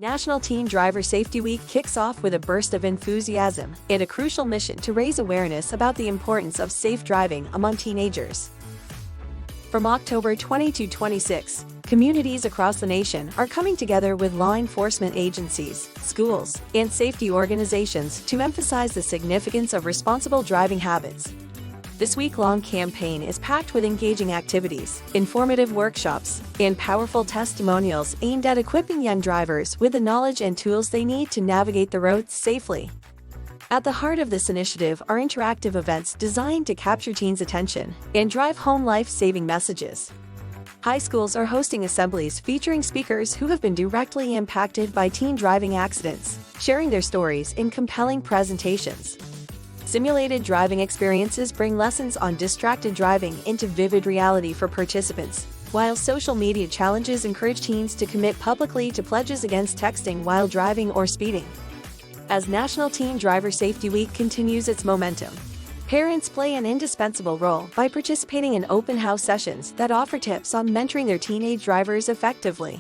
National Teen Driver Safety Week kicks off with a burst of enthusiasm and a crucial mission to raise awareness about the importance of safe driving among teenagers. From October 20 to 26, communities across the nation are coming together with law enforcement agencies, schools, and safety organizations to emphasize the significance of responsible driving habits. This week-long campaign is packed with engaging activities, informative workshops, and powerful testimonials aimed at equipping young drivers with the knowledge and tools they need to navigate the roads safely. At the heart of this initiative are interactive events designed to capture teens' attention and drive home life-saving messages. High schools are hosting assemblies featuring speakers who have been directly impacted by teen driving accidents, sharing their stories in compelling presentations. Simulated driving experiences bring lessons on distracted driving into vivid reality for participants, while social media challenges encourage teens to commit publicly to pledges against texting while driving or speeding. As National Teen Driver Safety Week continues its momentum, parents play an indispensable role by participating in open house sessions that offer tips on mentoring their teenage drivers effectively.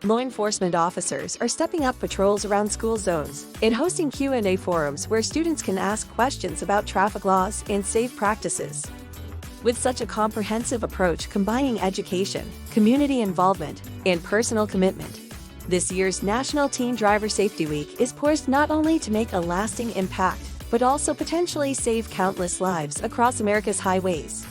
Law enforcement officers are stepping up patrols around school zones and hosting Q&A forums where students can ask questions about traffic laws and safe practices. With such a comprehensive approach combining education, community involvement, and personal commitment, this year's National Teen Driver Safety Week is poised not only to make a lasting impact, but also potentially save countless lives across America's highways.